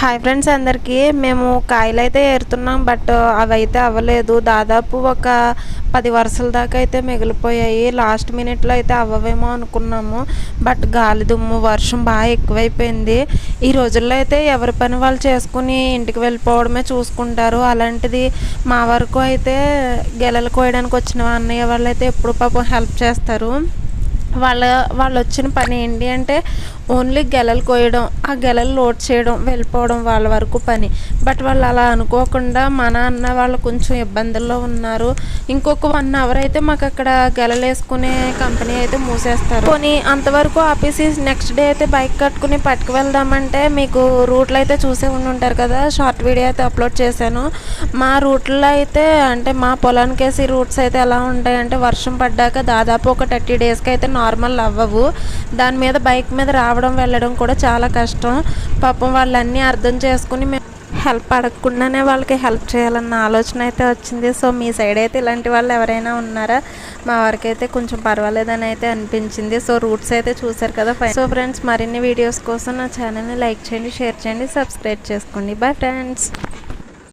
Hi friends, అందరికీ మేము కాయలు అయితే ఏరుతున్నాం. బట్ అవైతే అవ్వలేదు. దాదాపు ఒక 10 వరుసల దాకా అయితే మిగిలిపోయాయి. లాస్ట్ మినిట్లో అయితే అవ్వవేమో అనుకున్నాము. బట్ గాలి దుమ్ము వర్షం బాగా ఎక్కువైపోయింది. ఈ రోజుల్లో అయితే ఎవరి పని వాళ్ళు చేసుకుని ఇంటికి వెళ్ళిపోవడమే చూసుకుంటారు. అలాంటిది మా వరకు అయితే గెలలు కోయడానికి వచ్చిన అన్నయ్య వాళ్ళు అయితే ఎప్పుడు పాపం హెల్ప్ చేస్తారు. వాళ్ళు వచ్చిన పని ఏంటి అంటే ఓన్లీ గెలలు కోయడం, ఆ గెలలు లోడ్ చేయడం, వెళ్ళిపోవడం వాళ్ళ వరకు పని. బట్ వాళ్ళు అలా అనుకోకుండా మన అన్న వాళ్ళు కొంచెం ఇబ్బందుల్లో ఉన్నారు. ఇంకొక 1 అవర్ అయితే మాకు అక్కడ గెలలు వేసుకునే కంపెనీ అయితే మూసేస్తారు. కొని అంతవరకు ఆపేసి నెక్స్ట్ డే అయితే బైక్ కట్టుకుని పట్టుకు వెళ్దామంటే మీకు రూట్లు అయితే చూసే ఉంటారు కదా, షార్ట్ వీడియో అయితే అప్లోడ్ చేశాను. మా రూట్లో అయితే అంటే మా పొలానికి వేసి రూట్స్ అయితే ఎలా ఉంటాయంటే వర్షం పడ్డాక దాదాపు ఒక 30 డేస్కి అయితే నార్మల్ అవ్వవు. దాని మీద బైక్ మీద రావడం వెళ్ళడం కూడా చాలా కష్టం. పాపం వాళ్ళన్నీ అర్థం చేసుకుని మేము హెల్ప్ అడగకుండానే వాళ్ళకి హెల్ప్ చేయాలన్న ఆలోచన అయితే వచ్చింది. సో మీ సైడ్ అయితే ఇలాంటి వాళ్ళు ఎవరైనా ఉన్నారా? మా వారికి అయితే కొంచెం పర్వాలేదని అయితే అనిపించింది. సో రూట్స్ అయితే చూసారు కదా. సో ఫ్రెండ్స్, మరిన్ని వీడియోస్ కోసం నా ఛానల్ని లైక్ చేయండి, షేర్ చేయండి, సబ్స్క్రైబ్ చేసుకోండి. Bye friends.